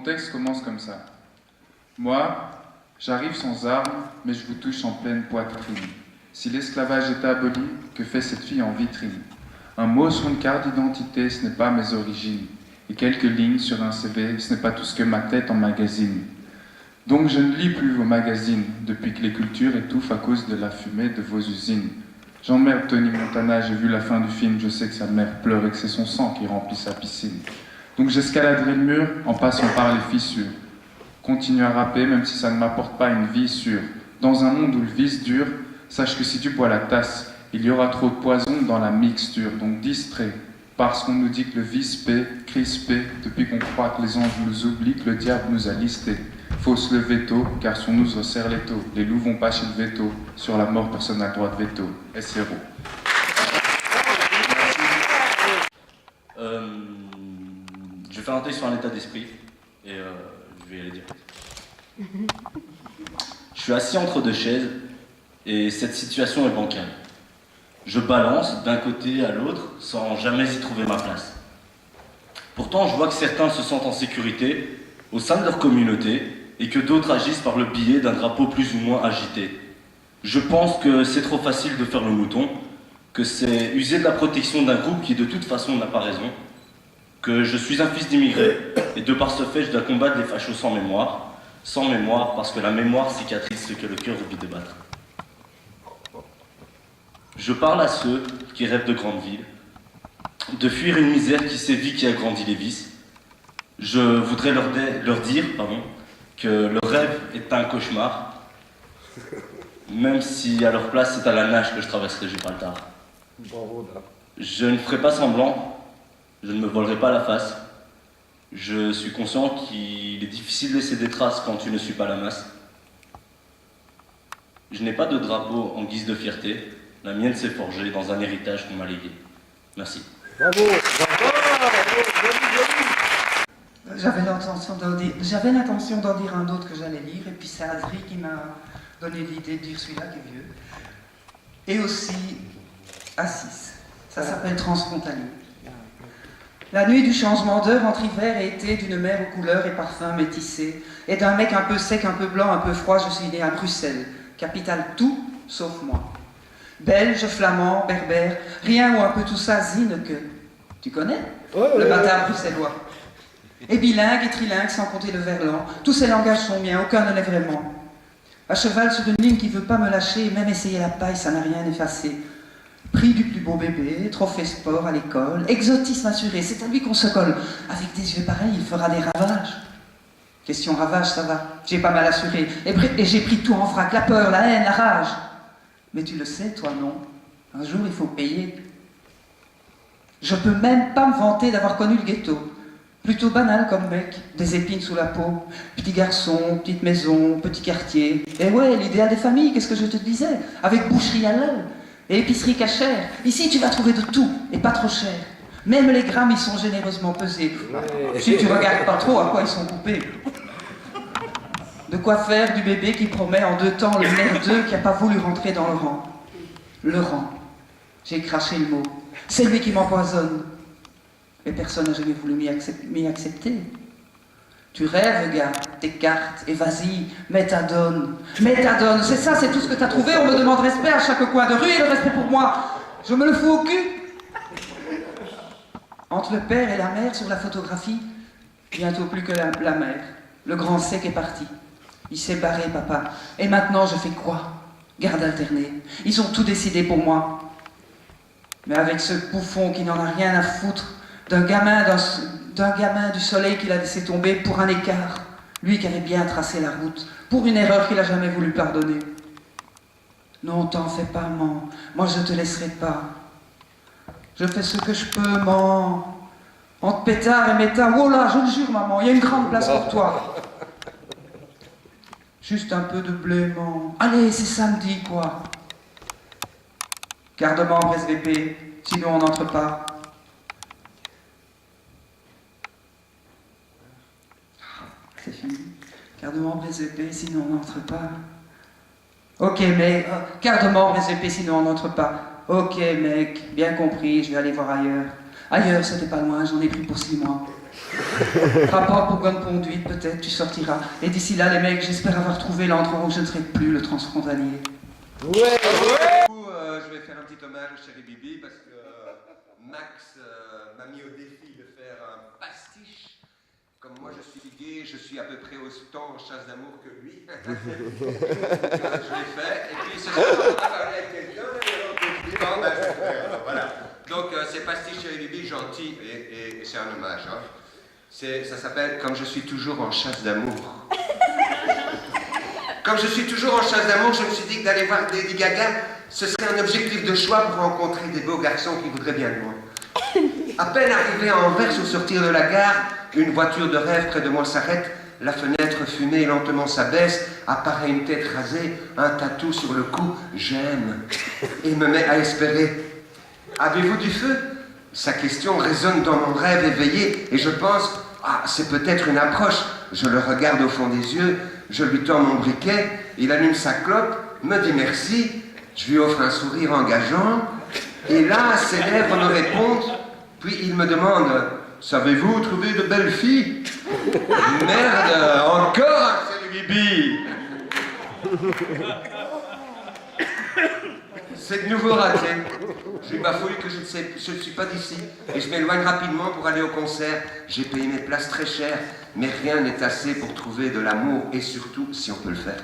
Mon texte commence comme ça. Moi, j'arrive sans armes, mais je vous touche en pleine poitrine. Si l'esclavage est aboli, que fait cette fille en vitrine? Un mot sur une carte d'identité, ce n'est pas mes origines. Et quelques lignes sur un CV, ce n'est pas tout ce que ma tête emmagasine. Donc je ne lis plus vos magazines, depuis que les cultures étouffent à cause de la fumée de vos usines. J'emmerde Tony Montana, j'ai vu la fin du film, je sais que sa mère pleure et que c'est son sang qui remplit sa piscine. Donc j'escaladerai le mur en passant par les fissures. Continue à rapper même si ça ne m'apporte pas une vie sûre. Dans un monde où le vice dure, sache que si tu bois la tasse, il y aura trop de poison dans la mixture. Donc distrait, parce qu'on nous dit que le vice paie, crispé, depuis qu'on croit que les anges nous oublient, que le diable nous a listés. Faut se lever tôt, car sur nous se resserre les taux. Les loups vont pas chez le veto, sur la mort personne n'a le droit de veto. SRO. Je vais faire un texte sur un état d'esprit, et je vais y aller direct. Je suis assis entre deux chaises, et cette situation est bancale. Je balance d'un côté à l'autre, sans jamais y trouver ma place. Pourtant, je vois que certains se sentent en sécurité au sein de leur communauté, et que d'autres agissent par le biais d'un drapeau plus ou moins agité. Je pense que c'est trop facile de faire le mouton, que c'est user de la protection d'un groupe qui de toute façon n'a pas raison, que je suis un fils d'immigré, et de par ce fait je dois combattre les fachos sans mémoire parce que la mémoire cicatrise ce que le cœur oublie de battre. Je parle à ceux qui rêvent de grandes villes, de fuir une misère qui sévit, qui agrandit les vices. Je voudrais leur dire que le rêve est un cauchemar, même si à leur place c'est à la nage que je traverserai Gibraltar. Je ne ferai pas semblant, je ne me volerai pas la face. Je suis conscient qu'il est difficile de laisser des traces quand tu ne suis pas la masse. Je n'ai pas de drapeau en guise de fierté, la mienne s'est forgée dans un héritage qu'on m'a légué. Merci. Bravo. J'avais l'intention d'en dire un autre que j'allais lire, et puis c'est Adri qui m'a donné l'idée de dire celui-là qui est vieux. Et aussi Assis. Ça s'appelle Transfrontalier. La nuit du changement d'heure entre hiver et été, d'une mer aux couleurs et parfums métissés, et d'un mec un peu sec, un peu blanc, un peu froid, je suis né à Bruxelles, capitale tout sauf moi. Belge, flamand, berbère, rien ou un peu tout ça zine que... Tu connais? Le bâtard bruxellois. Et bilingue et trilingue, sans compter le verlan. Tous ces langages sont miens, aucun ne l'est vraiment. À cheval sur une ligne qui veut pas me lâcher, et même essayer la paille, ça n'a rien effacé. Prix du plus beau bébé, trophée sport à l'école, exotisme assuré, c'est à lui qu'on se colle. Avec des yeux pareils, il fera des ravages. Question ravage, ça va, j'ai pas mal assuré. Et j'ai pris tout en vrac, la peur, la haine, la rage. Mais tu le sais, toi, non? Un jour, il faut payer. Je peux même pas me vanter d'avoir connu le ghetto. Plutôt banal comme mec, des épines sous la peau, petit garçon, petite maison, petit quartier. Et ouais, l'idéal des familles, qu'est-ce que je te disais? Avec boucherie halal et épicerie cachère. Ici, tu vas trouver de tout, et pas trop cher. Même les grammes, ils sont généreusement pesés. Si tu regardes pas trop à quoi ils sont coupés. De quoi faire du bébé qui promet en 2 temps le merdeux qui a pas voulu rentrer dans le rang. Le rang. J'ai craché le mot. C'est lui qui m'empoisonne. Et personne n'a jamais voulu m'y accepter. Tu rêves, gars, t'écartes, et vas-y, méthadone, c'est ça, c'est tout ce que t'as trouvé, on me demande respect à chaque coin de rue, et le respect pour moi, je me le fous au cul. Entre le père et la mère sur la photographie, bientôt plus que la mère. Le grand sec est parti. Il s'est barré, papa. Et maintenant, je fais quoi? Garde alternée. Ils ont tout décidé pour moi. Mais avec ce bouffon qui n'en a rien à foutre d'un gamin du soleil qu'il a laissé tomber pour un écart, lui qui avait bien tracé la route, pour une erreur qu'il a jamais voulu pardonner. Non, t'en fais pas, maman. Moi, je te laisserai pas. Je fais ce que je peux, maman. Entre pétard et métard. Oh là, je le jure, maman, il y a une grande place pour toi. Juste un peu de blé, maman. Allez, c'est samedi, quoi. Garde-membre SVP, sinon on n'entre pas. C'est fini. Garde-membre SVP, sinon on n'entre pas. Ok, mais garde-membre SVP, sinon on n'entre pas. Ok, mec, bien compris, je vais aller voir ailleurs. Ailleurs, c'était pas loin, j'en ai pris pour 6 mois. Rapport pour bonne conduite, peut-être, tu sortiras. Et d'ici là, les mecs, j'espère avoir trouvé l'endroit où je ne serai plus le transfrontalier. Ouais. Je vais faire un petit hommage à Chéri Bibi parce que Max m'a mis au défi de faire un pastiche. Comme moi je suis gay, je suis à peu près autant en chasse d'amour que lui. Je l'ai fait, et puis ce soir on a parlé avec quelqu'un, voilà. Donc c'est pastiche Chéri Bibi, gentil, et c'est un hommage. Hein. Ça s'appelle Comme je suis toujours en chasse d'amour. Comme je suis toujours en chasse d'amour, je me suis dit que d'aller voir Lady Gaga, ce serait un objectif de choix pour rencontrer des beaux garçons qui voudraient bien de moi. À peine arrivé à Anvers au sortir de la gare, une voiture de rêve près de moi s'arrête, la fenêtre fumée lentement s'abaisse, apparaît une tête rasée, un tatou sur le cou, j'aime, et me met à espérer. Avez-vous du feu? Sa question résonne dans mon rêve éveillé, et je pense, ah, c'est peut-être une approche. Je le regarde au fond des yeux, je lui tends mon briquet, il allume sa clope, me dit merci, je lui offre un sourire engageant, et là, ses lèvres me répondent, puis il me demande « Savez-vous trouver de belles filles ?» Merde, encore un Chéri Bibi. C'est de nouveau raté. Je lui bafouille que je ne suis pas d'ici, et je m'éloigne rapidement pour aller au concert. J'ai payé mes places très chères, mais rien n'est assez pour trouver de l'amour, et surtout, si on peut le faire.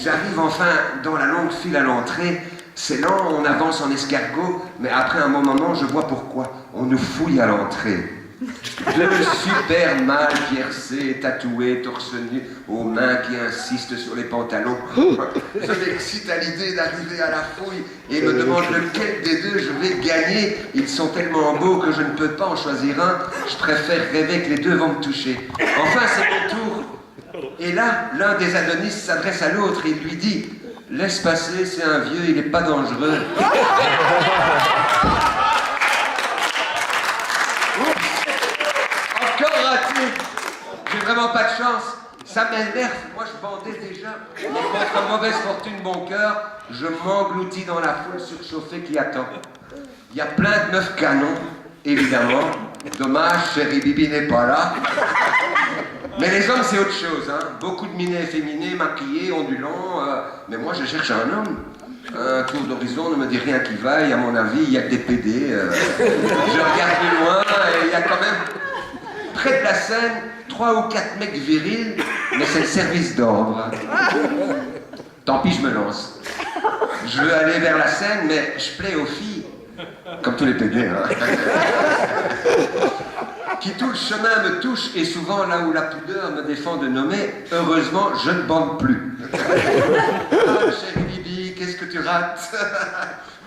J'arrive enfin dans la longue file à l'entrée. C'est lent, on avance en escargot, mais après un bon moment, je vois pourquoi. On nous fouille à l'entrée. Le super mal piercé, tatoué, torse nu, aux mains qui insistent sur les pantalons. Je m'excite à l'idée d'arriver à la fouille et me demande lequel des deux je vais gagner. Ils sont tellement beaux que je ne peux pas en choisir un. Je préfère rêver que les deux vont me toucher. Enfin, c'est mon tour. Et là, l'un des Adonis s'adresse à l'autre et il lui dit « Laisse passer, c'est un vieux, il n'est pas dangereux. » Encore raté. J'ai vraiment pas de chance. Ça m'énerve, moi je bandais déjà. Mais contre mauvaise fortune, bon cœur, je m'engloutis dans la foule surchauffée qui attend. Il y a plein de meufs canons, évidemment. Dommage, Chéri Bibi n'est pas là. Mais les hommes, c'est autre chose, hein. Beaucoup de minés efféminés, maquillés, ondulants. Mais moi, je cherche un homme. Un tour d'horizon ne me dit rien qui vaille. À mon avis, il y a que des PD. Je regarde plus loin et il y a quand même, près de la scène, 3 ou 4 mecs virils, mais c'est le service d'ordre. Tant pis, je me lance. Je veux aller vers la scène, mais je plais aux filles. Comme tous les PD, hein. Qui tout le chemin me touche et souvent là où la pudeur me défend de nommer, heureusement je ne bande plus. Ah, Chéri Bibi, qu'est-ce que tu rates?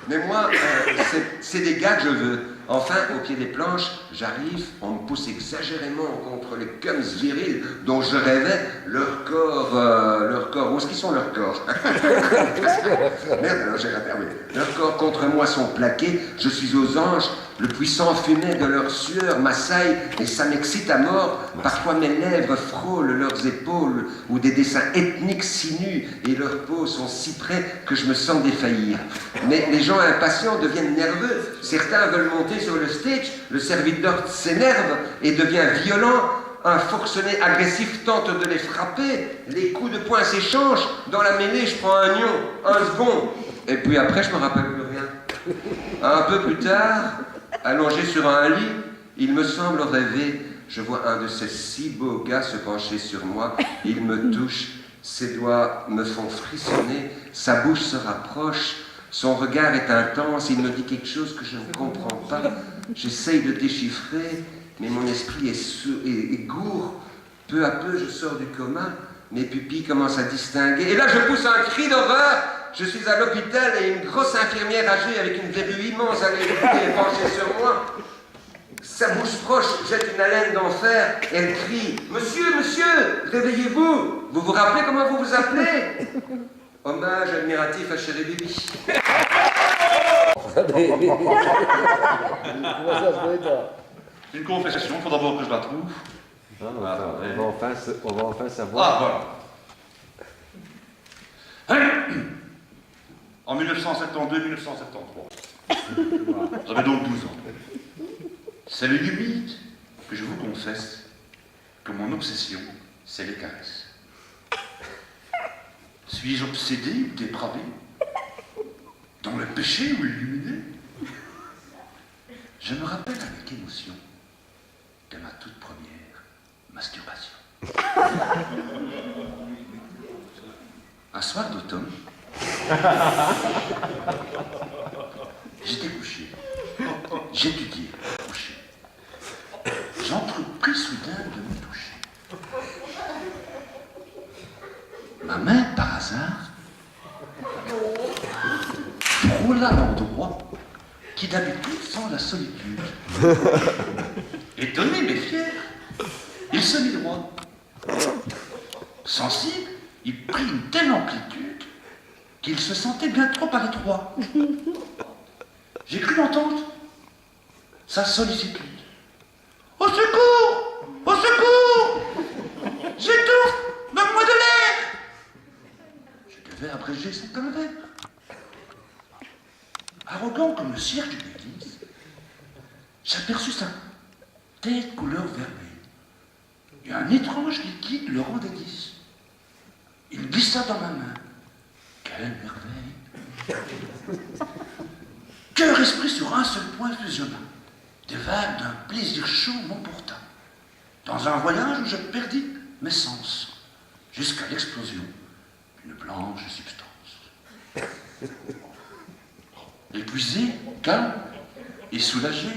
Mais moi, c'est des gars que je veux. Enfin, au pied des planches, j'arrive, on me pousse exagérément contre les cums virils dont je rêvais, leur corps, où est-ce qu'ils sont leurs corps? Merde, alors j'ai raté, oui. Leurs corps contre moi sont plaqués, je suis aux anges, le puissant fumet de leur sueur m'assaille et ça m'excite à mort. Parfois mes lèvres frôlent leurs épaules où des dessins ethniques si nus et leurs peaux sont si près que je me sens défaillir. Mais les gens impatients deviennent nerveux, certains veulent monter sur le stage, le serviteur s'énerve et devient violent, un forcené agressif tente de les frapper, les coups de poing s'échangent, dans la mêlée je prends un nion, un second, et puis après je me rappelle plus rien. Un peu plus tard, allongé sur un lit, il me semble rêver, je vois un de ces si beaux gars se pencher sur moi, il me touche, ses doigts me font frissonner, sa bouche se rapproche, son regard est intense, il me dit quelque chose que je ne comprends pas. J'essaye de déchiffrer, mais mon esprit est gourd. Peu à peu, je sors du coma, mes pupilles commencent à distinguer. Et là, je pousse un cri d'horreur. Je suis à l'hôpital et une grosse infirmière âgée avec une verrue immense à l'écouter est penchée sur moi. Sa bouche proche jette une haleine d'enfer et elle crie « Monsieur, monsieur, réveillez-vous! Vous vous rappelez comment vous vous appelez ?» Hommage admiratif à Chéri Bibi. Une confession, il faut d'abord que je la trouve. On va enfin savoir. Ah, voilà. En 1972-1973. J'avais donc 12 ans. Salut du mythe. que je vous confesse que mon obsession, c'est les caresses. Suis-je obsédé ou dépravé? Dans le péché ou illuminé? Je me rappelle avec émotion de ma toute première masturbation. Un soir d'automne, j'étais couché, j'étudiais, couché. J'entrepris soudain de me toucher. Ma main, par hasard, frôla l'endroit qui d'habitude sent la solitude. Étonné mais fier, il se mit droit. Sensible, il prit une telle amplitude qu'il se sentait bien trop à l'étroit. J'ai cru l'entendre, sa sollicitude. Au secours! Au secours! J'étouffe! Donne-moi de l'air! Je devais abréger son calvaire. Arrogant comme le cierge d'une église, j'aperçus sa tête couleur vermeille et un étrange liquide le rendait lisse. Il glissa dans ma main. Quelle merveille! Cœur esprit sur un seul point fusionna. Des vagues d'un plaisir chaud m'emporta dans un voyage où je perdis mes sens jusqu'à l'explosion d'une blanche substance. Épuisé, calme et soulagé,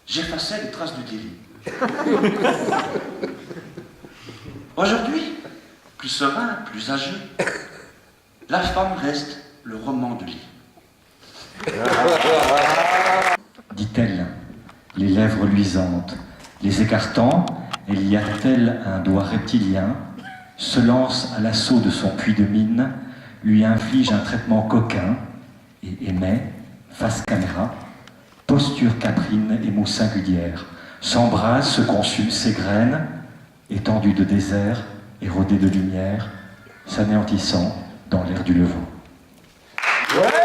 j'effaçais les traces du délit. Aujourd'hui, plus serein, plus âgé, la femme reste le roman de lit. Dit-elle, les lèvres luisantes, les écartant, elle y attelle un doigt reptilien, se lance à l'assaut de son puits de mine, lui inflige un traitement coquin et émet, face caméra, posture caprine et mots singulière, s'embrasse, se consume ses graines, étendue de désert, érodée de lumière, s'anéantissant dans l'air du levant. Ouais.